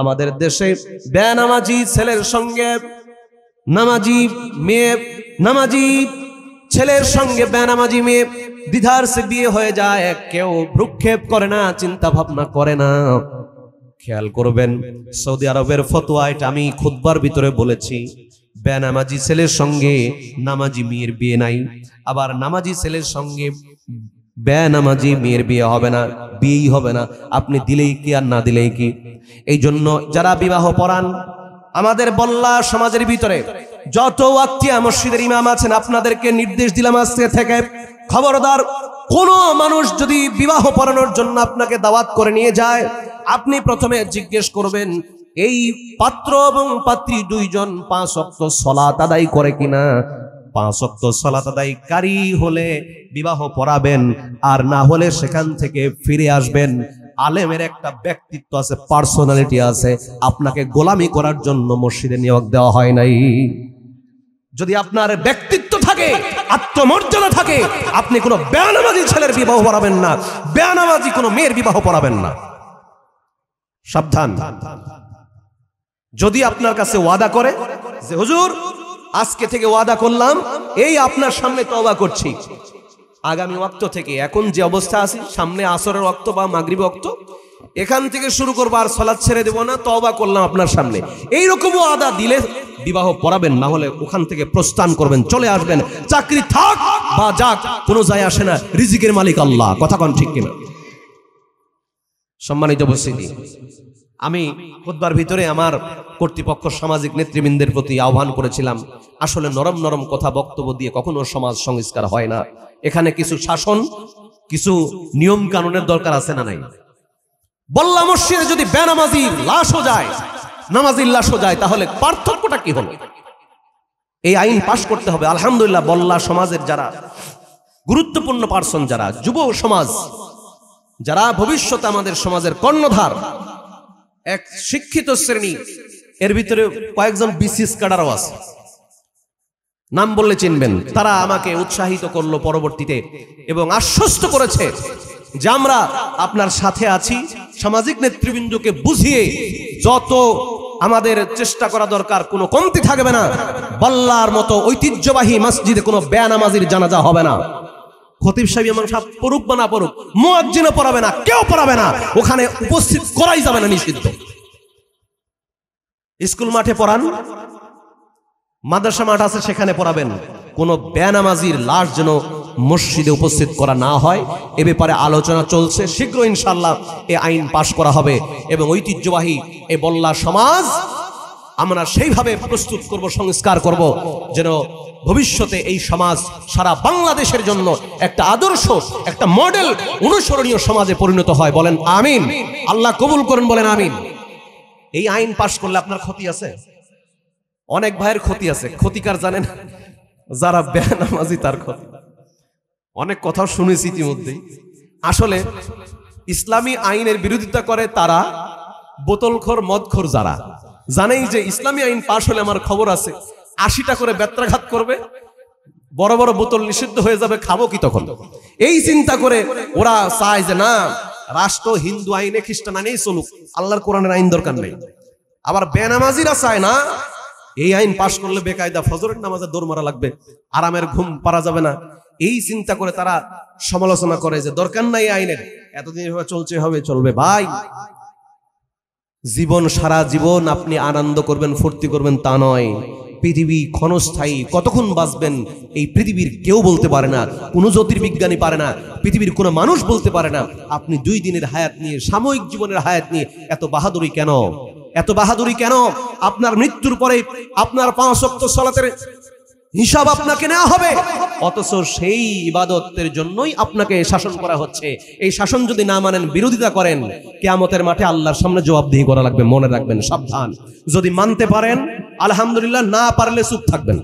আমাদের দেশে বেনামাজি ছেলের সঙ্গে নামাজি মেয়ে, নামাজি ছেলের সঙ্গে বেনামাজি মেয়ে দ্বিধার সে বিয়ে হয়ে যায়। কেউ ভ্রুক্ষেপ করে না, চিন্তা ভাবনা করে না। খেয়াল করবেন, সৌদি আরবের ফতোয়া, এটা আমি খুতবার ভিতরে বলেছি, বেনামাজি ছেলের সঙ্গে নামাজি মেয়ের বিয়ে নাই, আবার নামাজি ছেলের সঙ্গে বেনামাজি মেয়ের বিয়ে হবে না, বিয়েই হবে না। আপনি দিলেই কি আর না দিলেই কি। এই জন্য যারা বিবাহ পড়ান, আমাদের বল্লা সমাজের ভিতরে যত ওয়াক্তিয়া মসজিদের ইমাম আছেন, আপনাদেরকে নির্দেশ দিলাম আজকে থেকে, খবরদার কোন মানুষ যদি বিবাহ পড়ানোর জন্য আপনাকে দাওয়াত করে নিয়ে যায়, আপনি প্রথমে জিজ্ঞেস করবেন এই পাত্র এবং পাত্রী দুইজন 5 ওয়াক্ত সালাত আদায় করে কিনা। 5 ওয়াক্ত সালাত আদায়কারী হলে বিবাহ পড়াবেন, আর না হলে সেখান থেকে ফিরে আসবেন। আলেমের একটা ব্যক্তিত্ব আছে, পার্সোনালিটি আছে, আপনাকে গোলামি করার জন্য মসজিদে নিয়োগ দেওয়া হয় নাই। যদি আপনার ব্যক্তিত্ব থাকে, আত্মমর্যাদা থাকে, আপনি কোনো বেনামাজি ছেলের বিবাহ পড়াবেন না, বেনামাজি কোনো মেয়ের বিবাহ পড়াবেন না। সাবধান। যদি আপনার কাছে ওয়াদা করে যে হুজুর আজকে থেকে ওয়াদা করলাম, এই আপনার সামনে তওবা করছি, আগামী ওয়াক্ত থেকে এখন যে অবস্থা আছে, সামনে আসরের ওয়াক্ত বা মাগরিব ওয়াক্ত, এখান থেকে শুরু করবো, আর সালাত ছেড়ে দেবো না, তওবা করলাম আপনার সামনে, এইরকম ওয়াদা দিলে বিবাহ পড়াবেন, না হলে ওখান থেকে প্রস্থান করবেন, চলে আসবেন। চাকরি থাক বা যাক, কোনো যায় আসে না, রিজিকের মালিক আল্লাহ। কথা কোন ঠিক কিনা? সম্মানিত উপস্থিতি, আমি খুতবার ভিতরে আমার কর্তৃপক্ষ সামাজিক নেতৃবৃন্দের প্রতি আহ্বান করেছিলাম, আসলে নরম নরম কথা বক্তব্য দিয়ে কখনো সমাজ সংস্কার হয় না। এখানে কিছু শাসন, কিছু নিয়ম কানুনের দরকার আছে না নাই? বল্লা মসজিদে যদি বেনামাজির লাশও যায়, নামাজির লাশও যায়, তাহলে পার্থক্যটা কি হলো? এই আইন পাশ করতে হবে। আলহামদুলিল্লাহ, বল্লা সমাজের যারা গুরুত্বপূর্ণ পার্সন, যারা যুব সমাজ, যারা ভবিষ্যতে আমাদের সমাজের কর্ণধার, এক শিক্ষিত শ্রেণী, এর ভিতরে কয়েকজন বিসিএস ক্যাডারও আছে, নাম বললে চিনবেন। তারা আমাকে উৎসাহিত করলো পরবর্তীতে এবং আশ্বস্ত করেছে যে আমরা আপনার সাথে আছি। সামাজিক নেতৃবৃন্দকে বুঝিয়ে যত আমাদের চেষ্টা করা দরকার, কোনো কমতি থাকবে না। বল্লার মতো ঐতিহ্যবাহী মসজিদে কোনো বেনামাজির জানাজা হবে না। খতিব সাহেব ইমাম সাহেব পড়ুক বা না পড়ুক, মুয়াজ্জিনও পড়াবে না, কেউ পড়াবে না, ওখানে উপস্থিত করাই যাবে না, নিষিদ্ধ। স্কুল মাঠে পড়ান, মাদ্রাসা মাঠ আছে সেখানে পড়াবেন, কোনো বেনামাজির লাশ যেন মসজিদে উপস্থিত করা না হয়। এ ব্যাপারে আলোচনা চলছে, শীঘ্র ইনশাআল্লাহ এই আইন পাশ করা হবে এবং ঐতিহ্যবাহী এই বল্লা সমাজ আমরা সেইভাবে প্রস্তুত করব, সংস্কার করব, যেন ভবিষ্যতে এই সমাজ সারা বাংলাদেশের জন্য একটা আদর্শ, একটা মডেল, অনুসরণীয় সমাজে পরিণত হয়। বলেন আমিন। আল্লাহ কবুল করেন, বলেন আমিন। এই আইন পাশ করলে আপনার ক্ষতি আছে, অনেক ভাইয়ের ক্ষতি আছে। ক্ষতিকার জানেন? যারা বেনামাজি তার ক্ষতি। অনেক কথা শুনেছি ইতিমধ্যেই। আসলে ইসলামী আইনের বিরোধিতা করে তারা, বোতলখোর মদখোর যারা, জানেই যে ইসলামী আইন পাশ হলে আমার খবর আছে 80টা করে বেত্রাঘাত করবে, বড় বড় বোতল নিষিদ্ধ হয়ে যাবে, খাবো কি তখন? এই চিন্তা করে ওরা চায় যে না, রাষ্ট্র হিন্দু আইনে খ্রিস্টান আইনেই চলুক, আল্লাহর কোরআনের আইন দরকার নেই। আবার বেনামাজিরা চায় না, এই আইন পাশ করলে বেকায়দা ফজরের নামাজে দৌড় মারা লাগবে, আরামের ঘুম পারা যাবে না। এই চিন্তা করে তারা সমালোচনা করে যে দরকার নাই আইনের, এতদিন এভাবে চলছে, হবে, চলবে। ভাই, জীবন সারা জীবন আপনি আনন্দ করবেন, ফুর্তি করবেন তা নয়। পৃথিবী ক্ষণস্থায়ী, কতক্ষণ বাঁচবেন এই পৃথিবীর কেউ বলতে পারে না, কোনো জ্যোতির্বিজ্ঞানী পারে না, পৃথিবীর কোনো মানুষ বলতে পারে না। আপনি 2 দিনের হায়াত নিয়ে, সাময়িক জীবনের হায়াত নিয়ে এত বাহাদুরি কেন? এত বাহাদুরি কেন? আপনার মৃত্যুর পরে আপনার 5 ওয়াক্ত সালাতের হিসাব আপনাকে নেওয়া হবে, অথচ সেই ইবাদতের জন্যই আপনাকে শাসন করা হচ্ছে। এই শাসন যদি না মানেন, বিরোধিতা করেন, কিয়ামতের মাঠে আল্লাহর সামনে জবাবদিহি করা লাগবে। মনে রাখবেন, সাবধান। যদি মানতে পারেন আলহামদুলিল্লাহ, না পারলে চুপ থাকবেন।